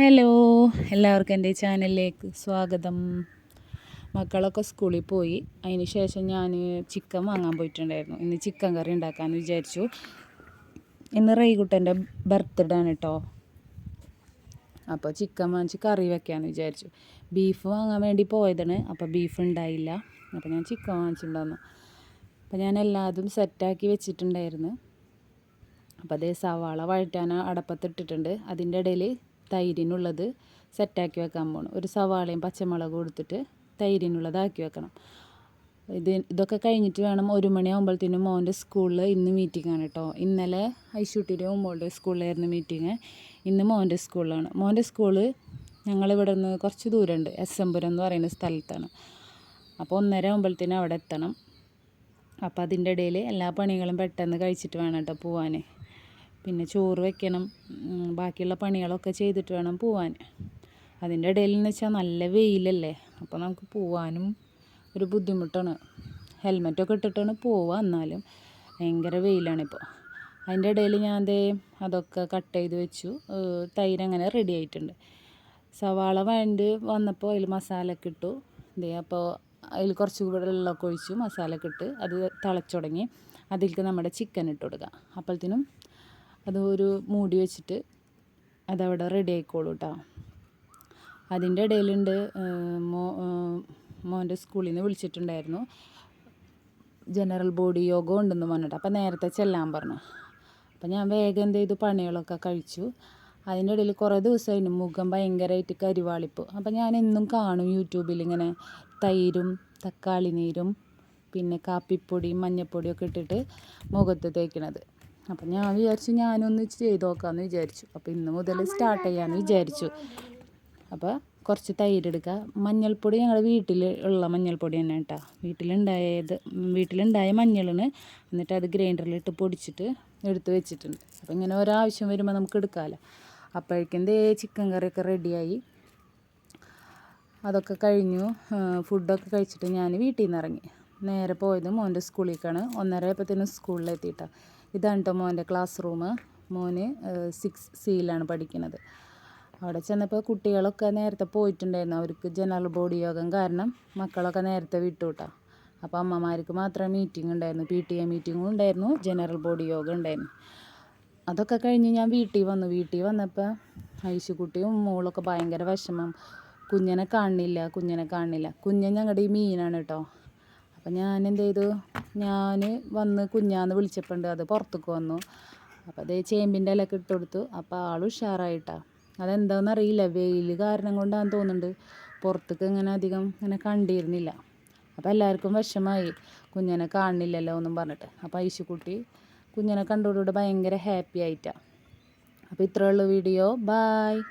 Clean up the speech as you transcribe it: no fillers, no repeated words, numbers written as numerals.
Hello, എല്ലാവർക്കും എൻ്റെ ചാനലിലേക്ക് സ്വാഗതം. മക്കളൊക്കെ സ്കൂളിൽ പോയി. അതിന് ശേഷം ഞാൻ ചിക്കൻ വാങ്ങാൻ പോയിട്ടുണ്ടായിരുന്നു. ഇന്ന് ചിക്കൻ കറി ഉണ്ടാക്കാമെന്ന് വിചാരിച്ചു. ഇന്ന് റൈകുട്ടൻ്റെ ബർത്ത്ഡേ ആണ് കേട്ടോ. അപ്പോൾ ചിക്കൻ വാങ്ങിച്ച് കറി വെക്കാമെന്ന് വിചാരിച്ചു. ബീഫ് വാങ്ങാൻ വേണ്ടി പോയതാണ്. അപ്പോൾ ബീഫ് ഉണ്ടായില്ല. അപ്പോൾ ഞാൻ ചിക്കൻ വാങ്ങിച്ചിട്ടുണ്ടായിരുന്നു. അപ്പോൾ ഞാൻ എല്ലാതും സെറ്റാക്കി വെച്ചിട്ടുണ്ടായിരുന്നു. അപ്പോൾ അതേ സവാള വഴറ്റാൻ അടപ്പത്തിട്ടിട്ടുണ്ട്. അതിൻ്റെ ഇടയിൽ തൈരിനുള്ളത് സെറ്റാക്കി വെക്കാൻ പോകണം. ഒരു സവാളയും പച്ചമുളകും കൊടുത്തിട്ട് തൈരിനുള്ളതാക്കി വെക്കണം. ഇതൊക്കെ കഴിഞ്ഞിട്ട് വേണം 1 മണിയാകുമ്പോഴത്തേനും മോൻ്റെ സ്കൂളിൽ ഇന്ന് മീറ്റിംഗ് ആണ് കേട്ടോ. ഇന്നലെ ഐശുട്ടിയുടെയും മോളുടെ സ്കൂളിലായിരുന്നു മീറ്റിംഗ്. ഇന്ന് മോൻ്റെ സ്കൂളിലാണ്. മോൻ്റെ സ്കൂള് ഞങ്ങളിവിടെ നിന്ന് കുറച്ച് ദൂരമുണ്ട്. SM പുരം എന്ന് പറയുന്ന സ്ഥലത്താണ്. അപ്പോൾ 1:30 ആകുമ്പോഴത്തേനും അവിടെ എത്തണം. അപ്പോൾ അതിൻ്റെ ഇടയിൽ എല്ലാ പണികളും പെട്ടെന്ന് കഴിച്ചിട്ട് വേണം കേട്ടോ പോവാൻ. പിന്നെ ചോറ് വെക്കണം, ബാക്കിയുള്ള പണികളൊക്കെ ചെയ്തിട്ട് വേണം പോവാൻ. അതിൻ്റെ ഇടയിൽ എന്ന് വെച്ചാൽ നല്ല വെയിലല്ലേ, അപ്പോൾ നമുക്ക് പോവാനും ഒരു ബുദ്ധിമുട്ടാണ്. ഹെൽമെറ്റൊക്കെ ഇട്ടിട്ടാണ് പോവുക, എന്നാലും ഭയങ്കര വെയിലാണിപ്പോൾ. അതിൻ്റെ ഇടയിൽ ഞാൻ അതൊക്കെ കട്ട് ചെയ്ത് വെച്ചു. തൈര് അങ്ങനെ റെഡി ആയിട്ടുണ്ട്. സവാള വന്നപ്പോൾ അതിൽ മസാലയൊക്കെ ഇട്ടു. അപ്പോൾ അതിൽ കുറച്ച് വെള്ളമൊക്കെ ഒഴിച്ചു, മസാലയൊക്കെ ഇട്ട് അത് തിളച്ച് തുടങ്ങി. അതിലേക്ക് നമ്മുടെ ചിക്കൻ ഇട്ട് കൊടുക്കുക. അപ്പോഴത്തേനും അത് ഒരു മൂടി വെച്ചിട്ട് അതവിടെ റെഡി ആയിക്കോളൂ കേട്ടോ. അതിൻ്റെ ഇടയിലുണ്ട് മോൻ്റെ സ്കൂളിൽ നിന്ന് വിളിച്ചിട്ടുണ്ടായിരുന്നു. ജനറൽ ബോഡി യോഗ ഉണ്ടെന്ന് പറഞ്ഞിട്ട്. അപ്പോൾ നേരത്തെ ചെല്ലാൻ പറഞ്ഞു. അപ്പോൾ ഞാൻ വേഗം പണികളൊക്കെ കഴിച്ചു. അതിൻ്റെ ഇടയിൽ കുറേ ദിവസമായിരുന്നു മുഖം ഭയങ്കരമായിട്ട് കരിവാളിപ്പ്. അപ്പോൾ ഞാൻ എന്നും കാണും യൂട്യൂബിൽ ഇങ്ങനെ തൈരും തക്കാളി നീരും പിന്നെ കാപ്പിപ്പൊടിയും മഞ്ഞൾപ്പൊടിയൊക്കെ ഇട്ടിട്ട് മുഖത്ത് തേക്കണത്. അപ്പം ഞാൻ വിചാരിച്ചു ഞാനൊന്ന് ചെയ്ത് നോക്കാമെന്ന് വിചാരിച്ചു. അപ്പോൾ ഇന്ന് മുതൽ സ്റ്റാർട്ട് ചെയ്യാമെന്ന് വിചാരിച്ചു. അപ്പോൾ കുറച്ച് തൈരെടുക്കുക. മഞ്ഞൾപ്പൊടി ഞങ്ങളുടെ വീട്ടിൽ ഉള്ള മഞ്ഞൾപ്പൊടി തന്നെ കേട്ടോ. വീട്ടിലുണ്ടായ മഞ്ഞളിന് എന്നിട്ട് അത് ഗ്രൈൻഡറിലിട്ട് പൊടിച്ചിട്ട് എടുത്ത് വെച്ചിട്ടുണ്ട്. അപ്പോൾ ഇങ്ങനെ ഒരാവശ്യം വരുമ്പോൾ നമുക്ക് എടുക്കാമല്ലോ. അപ്പോഴേക്കും ചിക്കൻ കറിയൊക്കെ റെഡിയായി. അതൊക്കെ കഴിഞ്ഞു. ഫുഡൊക്കെ കഴിച്ചിട്ട് ഞാൻ വീട്ടിൽ നിന്ന് ഇറങ്ങി. നേരെ പോയത് മോൻ്റെ സ്കൂളിലേക്കാണ്. 1:30 ആയപ്പോഴത്തേനും സ്കൂളിലെത്തിയിട്ടാണ്. ഇതാണ് കേട്ടോ മോൻ്റെ ക്ലാസ് റൂം. മോന് 6C പഠിക്കുന്നത്. അവിടെ ചെന്നപ്പോൾ കുട്ടികളൊക്കെ നേരത്തെ പോയിട്ടുണ്ടായിരുന്നു. അവർക്ക് ജനറൽ ബോഡി യോഗം കാരണം മക്കളൊക്കെ നേരത്തെ വിട്ടു കേട്ടോ. അപ്പോൾ അമ്മമാർക്ക് മാത്രമേ മീറ്റിംഗ് ഉണ്ടായിരുന്നു. PTA മീറ്റിങ്ങും ഉണ്ടായിരുന്നു, ജനറൽ ബോഡി യോഗം ഉണ്ടായിരുന്നു. അതൊക്കെ കഴിഞ്ഞ് ഞാൻ വീട്ടിൽ വന്നപ്പോൾ ഐശുക്കുട്ടിയും മോളൊക്കെ ഭയങ്കര വിഷമം. കുഞ്ഞിനെ കാണില്ല. കുഞ്ഞൻ ഞങ്ങളുടെ ഈ മീനാണ് കേട്ടോ. അപ്പം ഞാൻ ഞാൻ വന്ന് കുഞ്ഞാന്ന് വിളിച്ചപ്പോൾ അത് പുറത്തേക്ക് വന്നു. അപ്പോൾ ചേമ്പിൻ്റെ ഇലയൊക്കെ ഇട്ട് കൊടുത്തു. അപ്പോൾ ആൾ ഉഷാറായിട്ടാണ്. അതെന്താണെന്നറിയില്ല, വെയിൽ കാരണം കൊണ്ടാണെന്ന് തോന്നുന്നുണ്ട് പുറത്തേക്ക് അധികം കണ്ടിരുന്നില്ല. അപ്പോൾ എല്ലാവർക്കും വിഷമമായി, കുഞ്ഞിനെ കാണില്ലല്ലോ എന്നും പറഞ്ഞിട്ട്. അപ്പോൾ ഐശുക്കുട്ടി കുഞ്ഞിനെ കണ്ടോടുകൂടെ ഭയങ്കര ഹാപ്പി ആയിട്ടാണ്. അപ്പോൾ ഇത്രയുള്ള വീഡിയോ. ബായ്.